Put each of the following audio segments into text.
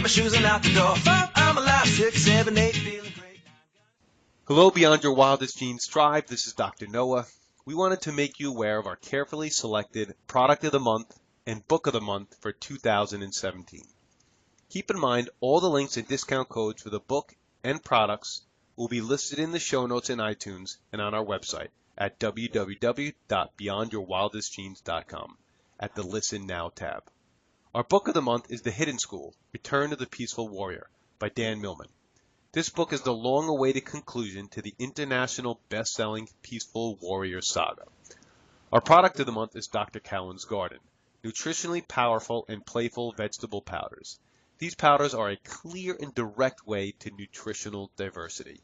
my shoes and out the door. 5, I'm alive. 6, 7, 8, feeling great. Hello, Beyond Your Wildest Dreams Tribe. This is Dr. Noah. We wanted to make you aware of our carefully selected Product of the Month and Book of the Month for 2017. Keep in mind all the links and discount codes for the book and products will be listed in the show notes in iTunes and on our website at www.beyondyourwildestdreams.com at the Listen Now tab. Our book of the month is The Hidden School, Return of the Peaceful Warrior by Dan Millman. This book is the long-awaited conclusion to the international best-selling Peaceful Warrior saga. Our product of the month is Dr. Cowan's Garden, nutritionally powerful and playful vegetable powders. These powders are a clear and direct way to nutritional diversity.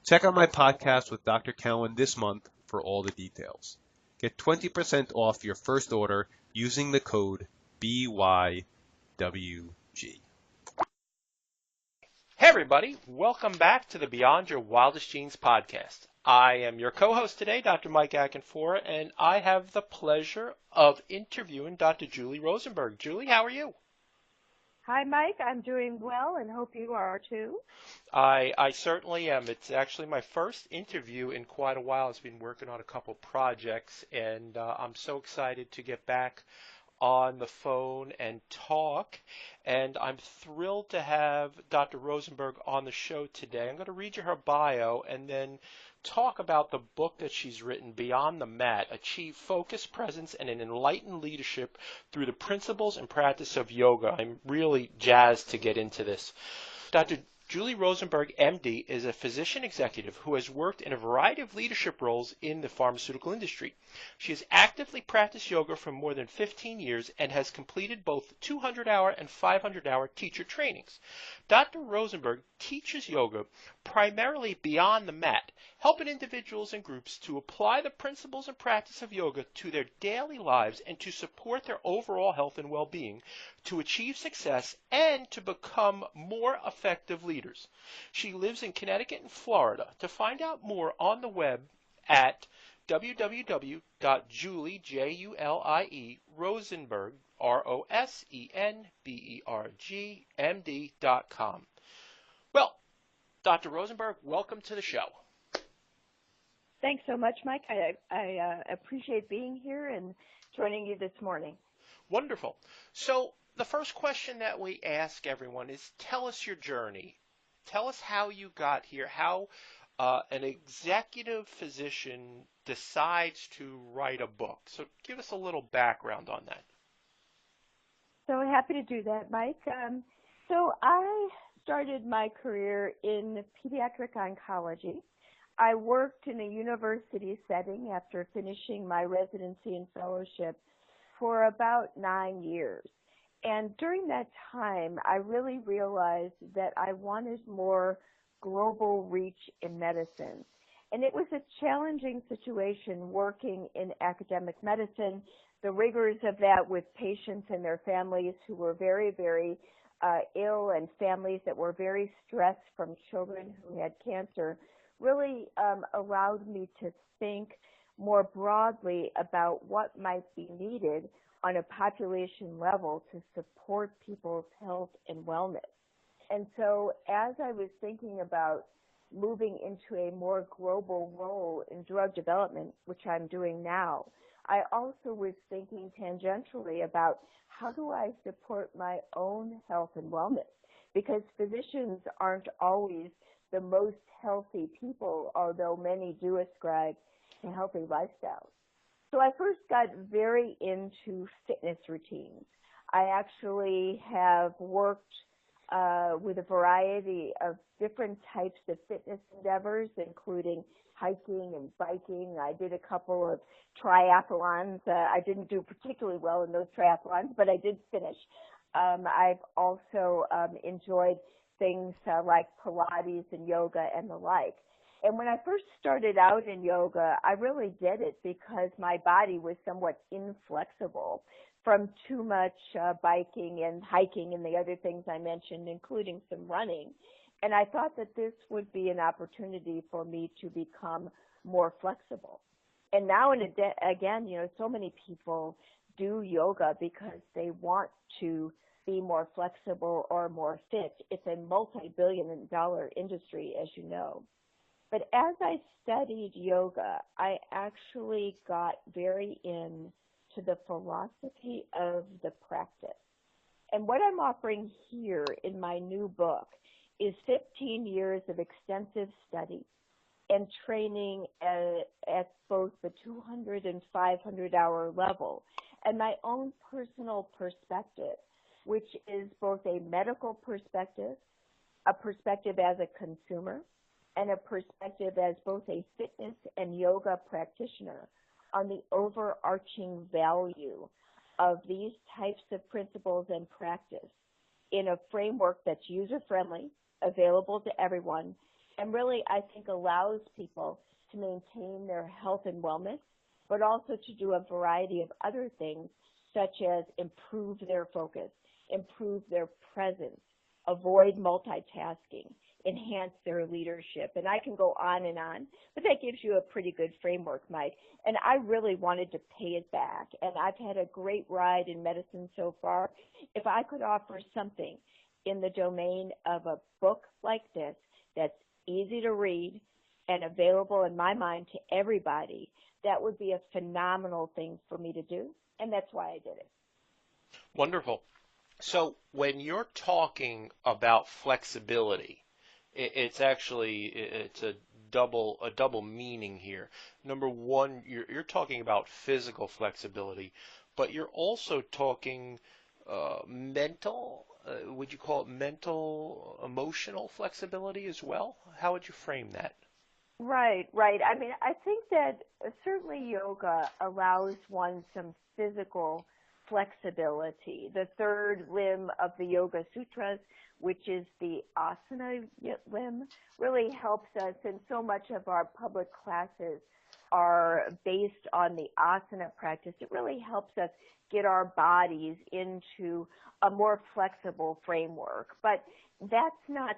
Check out my podcast with Dr. Cowan this month for all the details. Get 20% off your first order using the code BYWG. Hey everybody, welcome back to the Beyond Your Wildest Dreams podcast. I am your co-host today, Dr. Mike Akinfora, and I have the pleasure of interviewing Dr. Julie Rosenberg. Julie, how are you? Hi, Mike. I'm doing well and hope you are too. I certainly am. It's actually my first interview in quite a while. I've been working on a couple projects, and I'm so excited to get back on the phone and talk, and I'm thrilled to have Dr. Rosenberg on the show today. I'm going to read you her bio and then talk about the book that she's written, Beyond the Mat, Achieve Focus, Presence, and an Enlightened Leadership Through the Principles and Practice of Yoga. I'm really jazzed to get into this. Dr. Julie Rosenberg, MD, is a physician executive who has worked in a variety of leadership roles in the pharmaceutical industry. She has actively practiced yoga for more than 15 years and has completed both 200-hour and 500-hour teacher trainings. Dr. Rosenberg teaches yoga primarily beyond the mat, helping individuals and groups to apply the principles and practice of yoga to their daily lives and to support their overall health and well-being, to achieve success, and to become more effective leaders. She lives in Connecticut and Florida. To find out more on the web at www.julie, Julie, Rosenberg, Rosenberg, MD.com. Well, Dr. Rosenberg, welcome to the show. Thanks so much, Mike. I appreciate being here and joining you this morning. Wonderful. So the first question that we ask everyone is, tell us your journey. Tell us how you got here, how an executive physician decides to write a book. So give us a little background on that. So happy to do that, Mike. So I started my career in pediatric oncology. I worked in a university setting after finishing my residency and fellowship for about 9 years. And during that time, I really realized that I wanted more global reach in medicine. And it was a challenging situation working in academic medicine, the rigors of that with patients and their families who were very, very ill, and families that were very stressed from children who had cancer, really allowed me to think more broadly about what might be needed on a population level to support people's health and wellness. And so as I was thinking about moving into a more global role in drug development, which I'm doing now, I also was thinking tangentially about how do I support my own health and wellness, because physicians aren't always the most healthy people, although many do ascribe to healthy lifestyles. So I first got very into fitness routines. I actually have worked with a variety of different types of fitness endeavors, including hiking and biking. I did a couple of triathlons. I didn't do particularly well in those triathlons, but I did finish. I've also enjoyed things like Pilates and yoga and the like. And when I first started out in yoga, I really did it because my body was somewhat inflexible from too much biking and hiking and the other things I mentioned, including some running. And I thought that this would be an opportunity for me to become more flexible. And now, again, so many people do yoga because they want to be more flexible or more fit. It's a multi-billion-dollar industry, as you know. But as I studied yoga, I actually got very into the philosophy of the practice. And what I'm offering here in my new book is 15 years of extensive study and training at both the 200 and 500 hour level, and my own personal perspective, which is both a medical perspective, a perspective as a consumer, and a perspective as both a fitness and yoga practitioner on the overarching value of these types of principles and practice in a framework that's user-friendly, available to everyone, and really, I think, allows people to maintain their health and wellness, but also to do a variety of other things, such as improve their focus, improve their presence, avoid multitasking, enhance their leadership. And I can go on, but that gives you a pretty good framework, Mike. And I really wanted to pay it back. And I've had a great ride in medicine so far. If I could offer something in the domain of a book like this that's easy to read and available, in my mind, to everybody, that would be a phenomenal thing for me to do. And that's why I did it. Wonderful. So when you're talking about flexibility, it's a double meaning here. Number one, you're talking about physical flexibility, but you're also talking mental. Would you call it mental, emotional flexibility as well? How would you frame that? Right. I mean, I think that certainly yoga allows one some physical flexibility. The third limb of the Yoga Sutras, which is the asana limb, really helps us, and so much of our public classes are based on the asana practice. It really helps us get our bodies into a more flexible framework. But that's not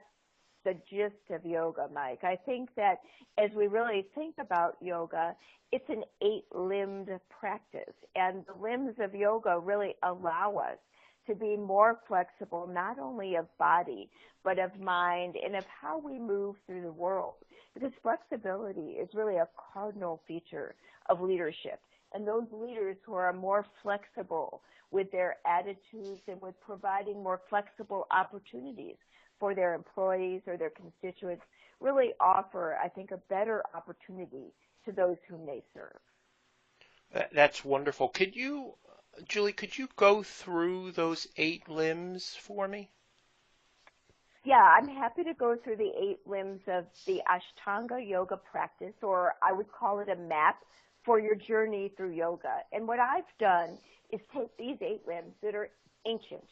the gist of yoga, Mike. I think that as we really think about yoga, it's an 8-limbed practice, and the limbs of yoga really allow us to be more flexible, not only of body, but of mind and of how we move through the world. Because flexibility is really a cardinal feature of leadership. And those leaders who are more flexible with their attitudes and with providing more flexible opportunities for their employees or their constituents really offer, I think, a better opportunity to those whom they serve. That's wonderful. Julie, could you go through those 8 limbs for me? Yeah, I'm happy to go through the 8 limbs of the Ashtanga yoga practice, or I would call it a map for your journey through yoga. And what I've done is take these 8 limbs that are ancient,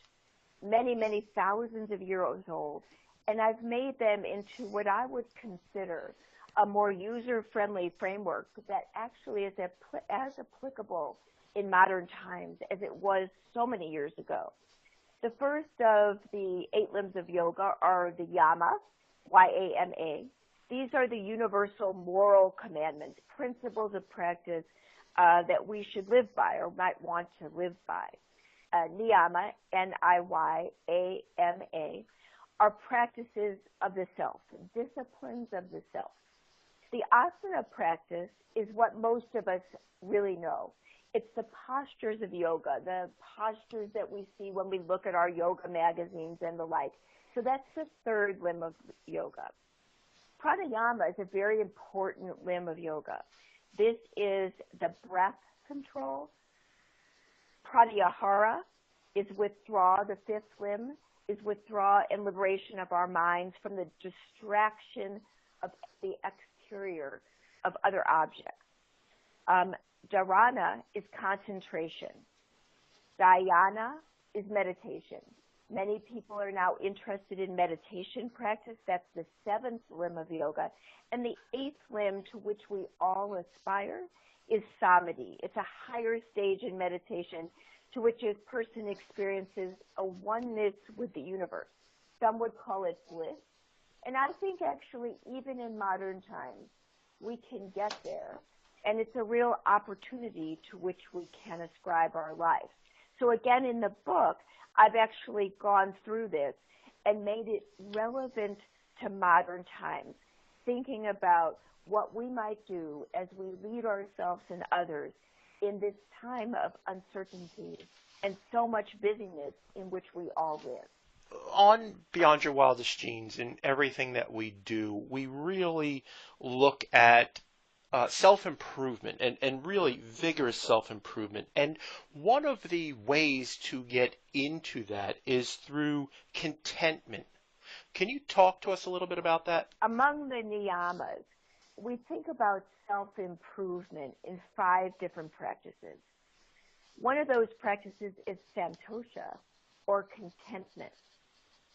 many, many thousands of years old, and I've made them into what I would consider a more user-friendly framework that actually is as applicable in modern times as it was so many years ago. The first of the 8 limbs of yoga are the yama, Y-A-M-A. These are the universal moral commandments, principles of practice that we should live by or might want to live by. Niyama, N-I-Y-A-M-A, are practices of the self, disciplines of the self. The asana practice is what most of us really know. It's the postures of yoga, the postures that we see when we look at our yoga magazines and the like. So that's the third limb of yoga. Pranayama is a very important limb of yoga. This is the breath control. Pratyahara is withdraw, the 5th limb is withdraw and liberation of our minds from the distraction of the exterior of other objects. Dharana is concentration. Dhyana is meditation. Many people are now interested in meditation practice. That's the 7th limb of yoga. And the 8th limb, to which we all aspire, is samadhi. It's a higher stage in meditation to which a person experiences a oneness with the universe. Some would call it bliss. And I think actually even in modern times, we can get there. And it's a real opportunity to which we can ascribe our life. So again, in the book, I've actually gone through this and made it relevant to modern times, thinking about what we might do as we lead ourselves and others in this time of uncertainty and so much busyness in which we all live. On Beyond Your Wildest Dreams and everything that we do, we really look at self-improvement and really vigorous self-improvement. And one of the ways to get into that is through contentment. Can you talk to us a little bit about that? Among the niyamas, we think about self-improvement in 5 different practices. One of those practices is santosha, or contentment.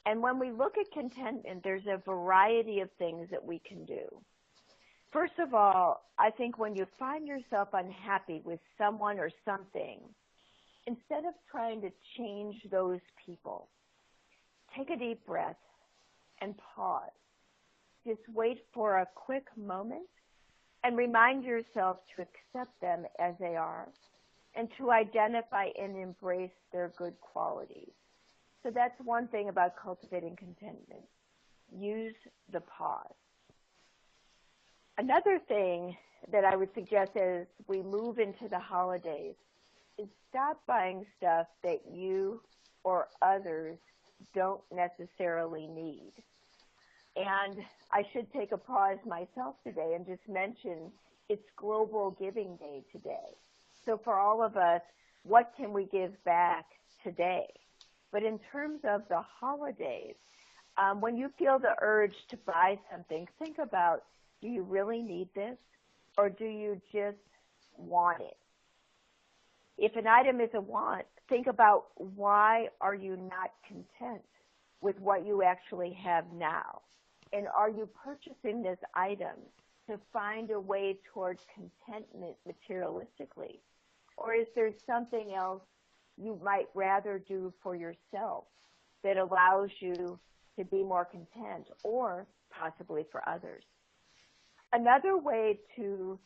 And when we look at contentment, there's a variety of things that we can do. First of all, I think when you find yourself unhappy with someone or something, instead of trying to change those people, take a deep breath and pause. Just wait for a quick moment and remind yourself to accept them as they are and to identify and embrace their good qualities. So that's one thing about cultivating contentment. Use the pause. Another thing that I would suggest as we move into the holidays is stop buying stuff that you or others don't necessarily need. And I should take a pause myself today and just mention it's Global Giving Day today. So for all of us, what can we give back today? But in terms of the holidays, when you feel the urge to buy something, think about, do you really need this or do you just want it? If an item is a want, think about why are you not content with what you actually have now? And are you purchasing this item to find a way towards contentment materialistically? Or is there something else you might rather do for yourself that allows you to be more content, or possibly for others? Another way to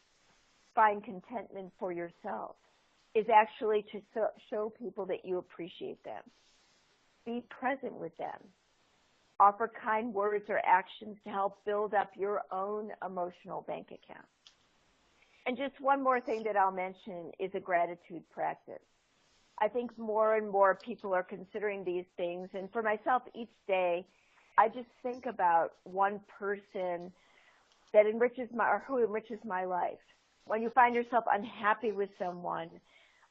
find contentment for yourself is actually to show people that you appreciate them. Be present with them. Offer kind words or actions to help build up your own emotional bank account. And just one more thing that I'll mention is a gratitude practice. I think more and more people are considering these things. And for myself, each day, I just think about one person that enriches who enriches my life. When you find yourself unhappy with someone,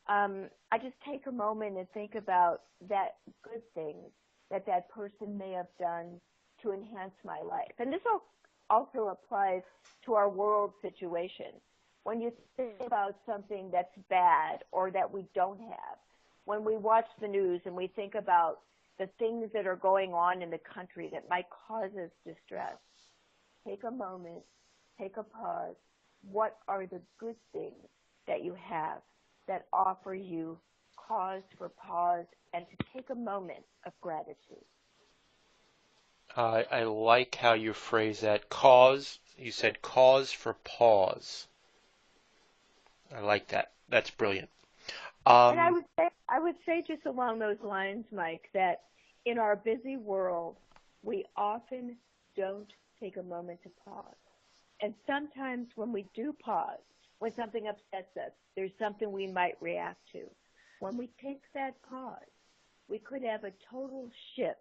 I just take a moment and think about that good thing that person may have done to enhance my life. And this also applies to our world situation. When you think about something that's bad or that we don't have, when we watch the news and we think about the things that are going on in the country that might cause us distress, take a moment, take a pause. What are the good things that you have that offer you cause for pause and to take a moment of gratitude? I like how you phrase that. Cause, you said cause for pause. I like that. That's brilliant. And I would say just along those lines, Mike, that in our busy world, we often don't take a moment to pause. And sometimes when we do pause, when something upsets us, there's something we might react to. When we take that pause, we could have a total shift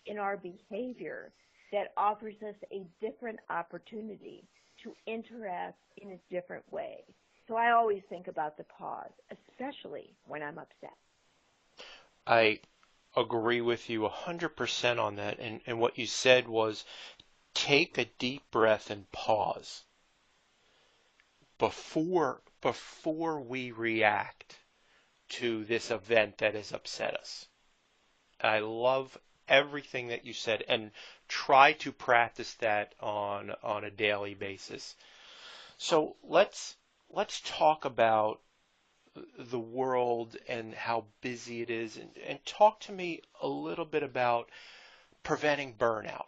in our behavior that offers us a different opportunity to interact in a different way. So I always think about the pause, especially when I'm upset. I agree with you 100% on that. And what you said was take a deep breath and pause before we react to this event that has upset us. I love everything that you said and try to practice that on a daily basis. So let's talk about the world and how busy it is, and talk to me a little bit about preventing burnout.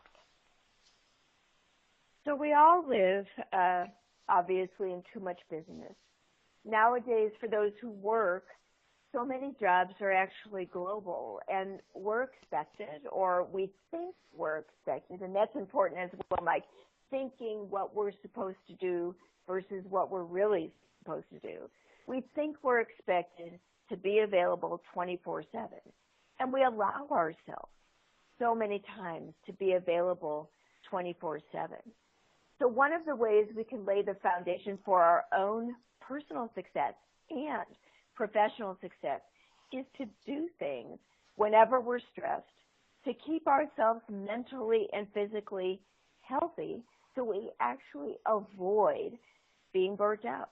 So we all live, obviously, in too much busyness. Nowadays, for those who work, so many jobs are actually global, and we're expected, or we think we're expected, and that's important as well, Mike, thinking what we're supposed to do versus what we're really supposed to do. We think we're expected to be available 24/7, and we allow ourselves so many times to be available 24/7. So one of the ways we can lay the foundation for our own personal success and professional success is to do things whenever we're stressed to keep ourselves mentally and physically healthy so we actually avoid being burnt out.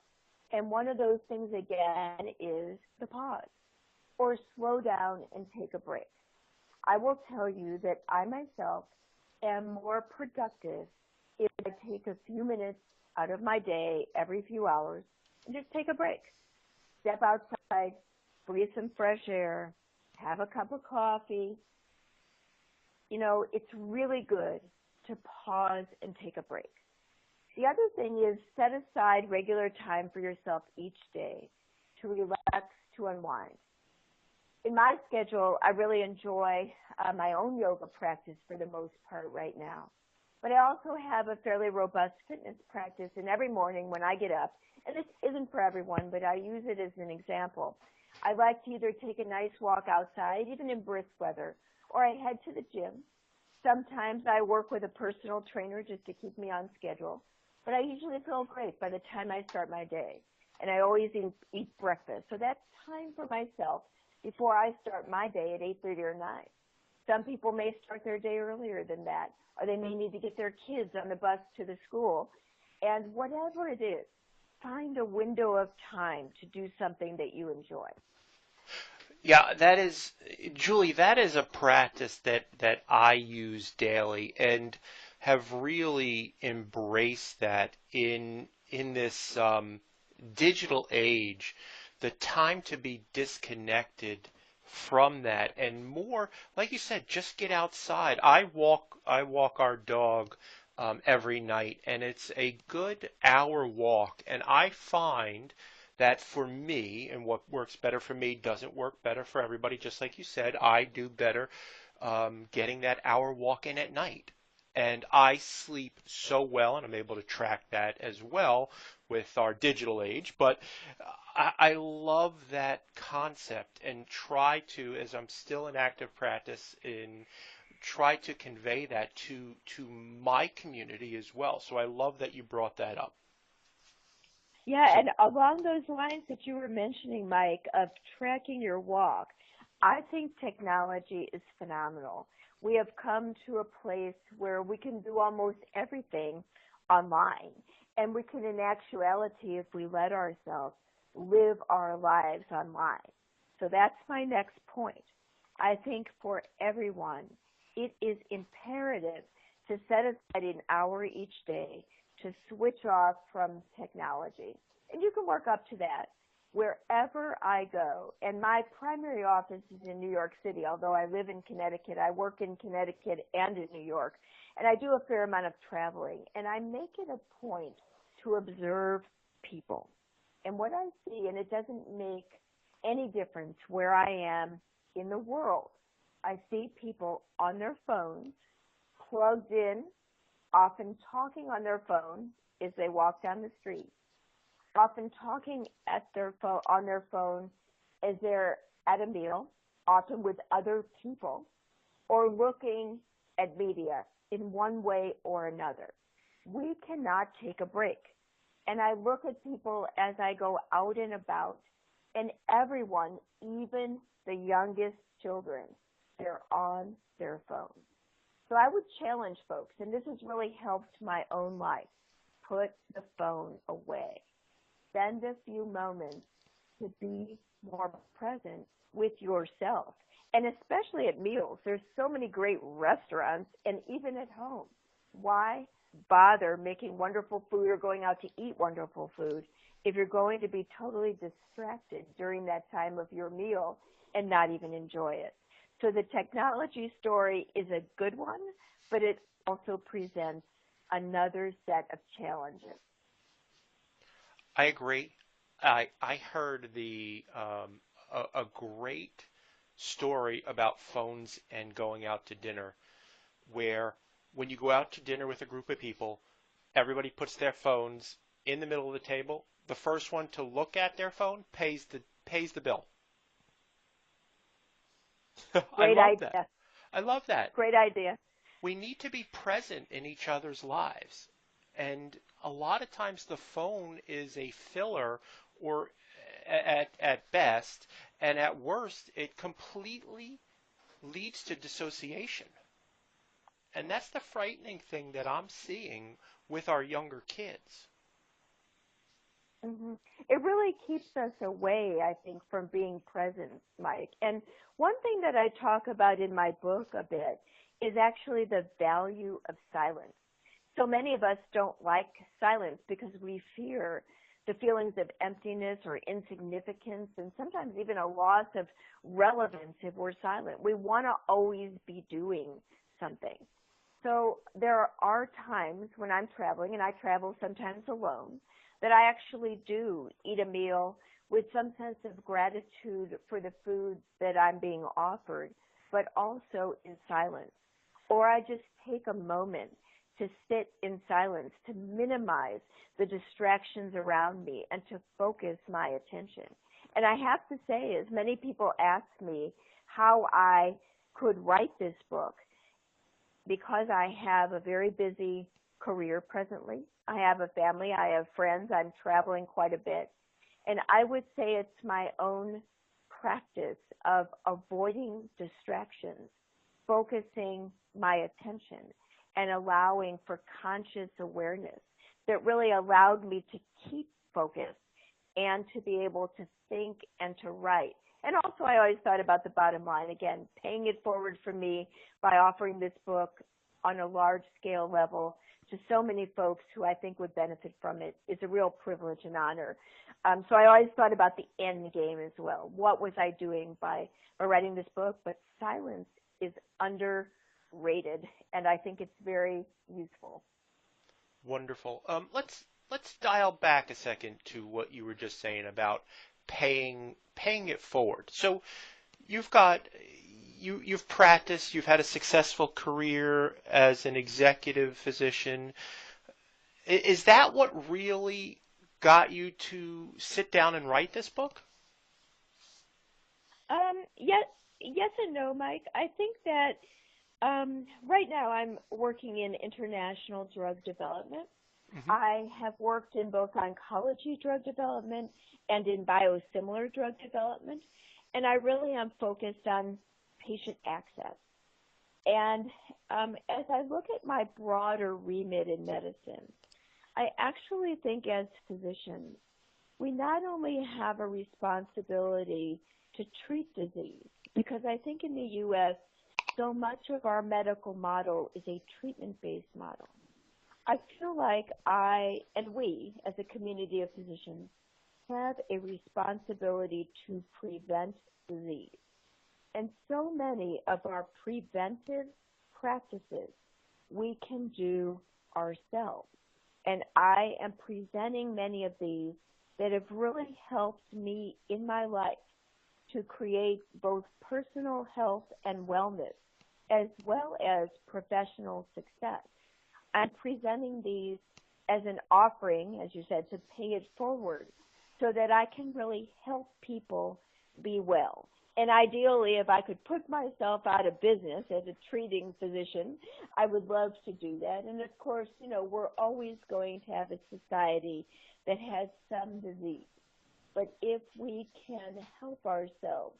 And one of those things, again, is the pause or slow down and take a break. I will tell you that I myself am more productive if I take a few minutes out of my day every few hours and just take a break. Step outside, breathe some fresh air, have a cup of coffee. You know, it's really good to pause and take a break. The other thing is set aside regular time for yourself each day to relax, to unwind. In my schedule, I really enjoy my own yoga practice for the most part right now. But I also have a fairly robust fitness practice, and every morning when I get up, and this isn't for everyone, but I use it as an example, I like to either take a nice walk outside, even in brisk weather, or I head to the gym. Sometimes I work with a personal trainer just to keep me on schedule, but I usually feel great by the time I start my day. And I always eat breakfast, so that's time for myself before I start my day at 8:30 or 9. Some people may start their day earlier than that, or they may need to get their kids on the bus to the school. And whatever it is, find a window of time to do something that you enjoy. Yeah, that is, Julie, that is a practice that I use daily and have really embraced that in this digital age, the time to be disconnected from that and more, like you said, just get outside. I walk our dog every night, and it's a good hour walk, and I find that for me, and what works better for me doesn't work better for everybody. Just like you said, I do better getting that hour walk in at night. And I sleep so well, and I'm able to track that as well with our digital age. But I love that concept and try to, as I'm still in active practice, try to convey that to my community as well. So I love that you brought that up. Yeah, So and along those lines that you were mentioning, Mike, of tracking your walk, I think technology is phenomenal. We have come to a place where we can do almost everything online, and we can, in actuality, if we let ourselves, live our lives online. So that's my next point. I think for everyone, it is imperative to set aside an hour each day to switch off from technology. And you can work up to that wherever I go. And my primary office is in New York City, although I live in Connecticut. I work in Connecticut and in New York. And I do a fair amount of traveling. And I make it a point to observe people. And what I see, and it doesn't make any difference where I am in the world, I see people on their phones, plugged in, often talking on their phone as they walk down the street, often talking on their phone as they're at a meal, often with other people, or looking at media in one way or another. We cannot take a break. And I look at people as I go out and about, and everyone, even the youngest children, they're on their phones. So I would challenge folks, and this has really helped my own life, put the phone away. Spend a few moments to be more present with yourself, and especially at meals. There's so many great restaurants, and even at home. Why bother making wonderful food or going out to eat wonderful food if you're going to be totally distracted during that time of your meal and not even enjoy it? So the technology story is a good one, but it also presents another set of challenges. I agree. I heard a great story about phones and going out to dinner, where when you go out to dinner with a group of people, everybody puts their phones in the middle of the table. The first one to look at their phone pays the bill. I Great love that. idea. I love that. Great idea. We need to be present in each other's lives. And a lot of times the phone is a filler or at best, and at worst, it completely leads to dissociation. And that's the frightening thing that I'm seeing with our younger kids. Hmm. It really keeps us away, I think, from being present, Mike. And one thing that I talk about in my book a bit is actually the value of silence. So many of us don't like silence because we fear the feelings of emptiness or insignificance and sometimes even a loss of relevance if we're silent. We want to always be doing something. So there are times when I'm traveling, and I travel sometimes alone, that I actually do eat a meal with some sense of gratitude for the food that I'm being offered, but also in silence. Or I just take a moment to sit in silence, to minimize the distractions around me and to focus my attention. And I have to say, as many people ask me how I could write this book, because I have a very busy career presently, I have a family, I have friends, I'm traveling quite a bit, and I would say it's my own practice of avoiding distractions, focusing my attention, and allowing for conscious awareness that really allowed me to keep focused and to be able to think and to write. And also, I always thought about the bottom line, again, paying it forward for me by offering this book on a large scale level to so many folks who I think would benefit from it is a real privilege and honor. So I always thought about the end game as well. What was I doing by writing this book? But silence is underrated, and I think it's very useful. Wonderful. Let's dial back a second to what you were just saying about paying it forward. So you've got you've practiced, you've had a successful career as an executive physician. Is that what really got you to sit down and write this book? Yes and no, Mike. I think that right now I'm working in international drug development. Hmm. I have worked in both oncology drug development and in biosimilar drug development, and I really am focused on patient access. And as I look at my broader remit in medicine, I actually think as physicians, we not only have a responsibility to treat disease, because I think in the U.S., so much of our medical model is a treatment-based model. I feel like I and we, as a community of physicians, have a responsibility to prevent disease. And so many of our preventive practices we can do ourselves. And I am presenting many of these that have really helped me in my life to create both personal health and wellness as well as professional success. I'm presenting these as an offering, as you said, to pay it forward so that I can really help people be well. And ideally, if I could put myself out of business as a treating physician, I would love to do that. And of course, we're always going to have a society that has some disease. But if we can help ourselves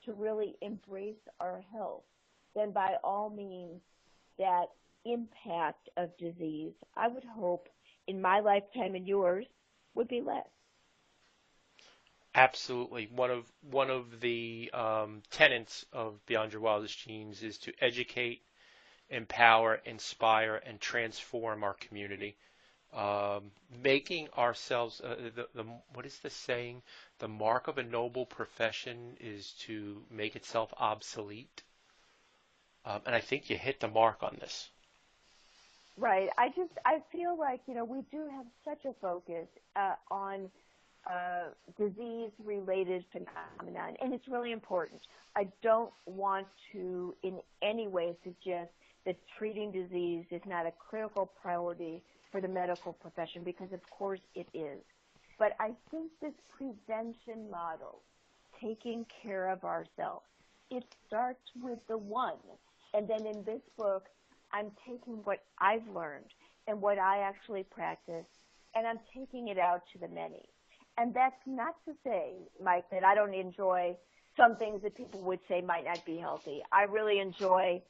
to really embrace our health, then by all means, that impact of disease, I would hope in my lifetime and yours, would be less. Absolutely. One of the tenets of Beyond Your Wildest Dreams is to educate, empower, inspire, and transform our community. Making ourselves the what is the saying? The mark of a noble profession is to make itself obsolete. And I think you hit the mark on this. Right. I feel like, we do have such a focus on disease-related phenomenon, and it's really important. I don't want to in any way suggest that treating disease is not a critical priority for the medical profession, because of course it is. But I think this prevention model, taking care of ourselves, it starts with the one. And then in this book, I'm taking what I've learned and what I actually practice, and I'm taking it out to the many. And that's not to say, Mike, that I don't enjoy some things that people would say might not be healthy. I really enjoy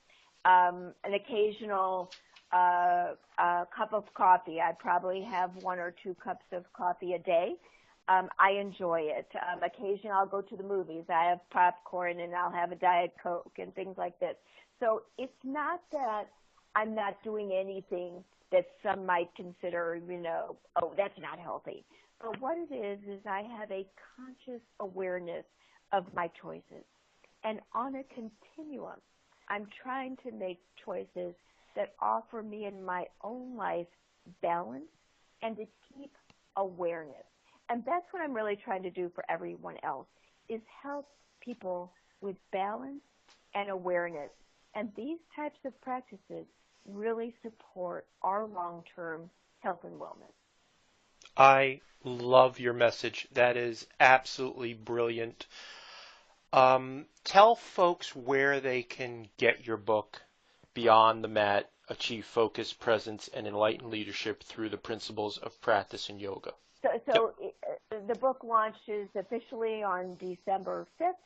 an occasional cup of coffee. I probably have 1 or 2 cups of coffee a day. I enjoy it. Occasionally I'll go to the movies. I have popcorn and I'll have a Diet Coke and things like this. So it's not that I'm not doing anything that some might consider, oh, that's not healthy. But what it is I have a conscious awareness of my choices. And on a continuum, I'm trying to make choices that offer me in my own life balance and to keep awareness. And that's what I'm really trying to do for everyone else, is help people with balance and awareness. And these types of practices really support our long-term health and wellness. I love your message. That is absolutely brilliant. Tell folks where they can get your book, Beyond the Mat, Achieve Focus, Presence, and Enlightened Leadership Through the Principles of Practice in Yoga. So the book launches officially on December 5th,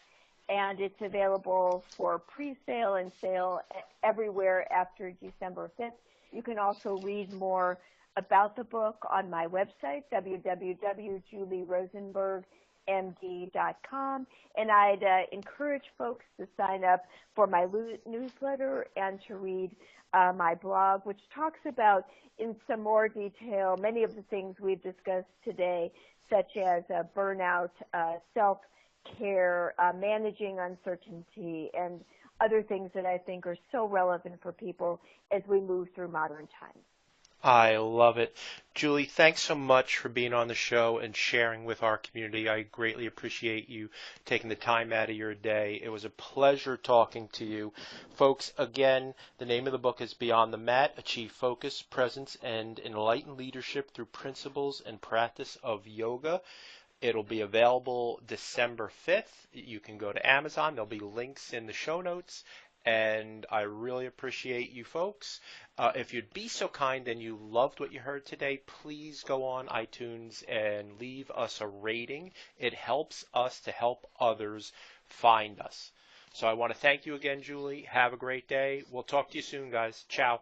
and it's available for pre-sale and sale everywhere after December 5th. You can also read more about the book on my website, www.julierosenbergmd.com, and I'd encourage folks to sign up for my newsletter and to read my blog, which talks about in some more detail many of the things we've discussed today, such as burnout, self-care, managing uncertainty, and other things that I think are so relevant for people as we move through modern times. I love it. Julie, thanks so much for being on the show and sharing with our community. I greatly appreciate you taking the time out of your day. It was a pleasure talking to you. Folks, again, the name of the book is Beyond the Mat, Achieve Focus, Presence, and Enlightened Leadership Through Principles and Practice of Yoga. It'll be available December 5th. You can go to Amazon. There'll be links in the show notes. And I really appreciate you folks. If you'd be so kind and you loved what you heard today, please go on iTunes and leave us a rating. It helps us to help others find us. So I want to thank you again, Julie. Have a great day. We'll talk to you soon, guys. Ciao.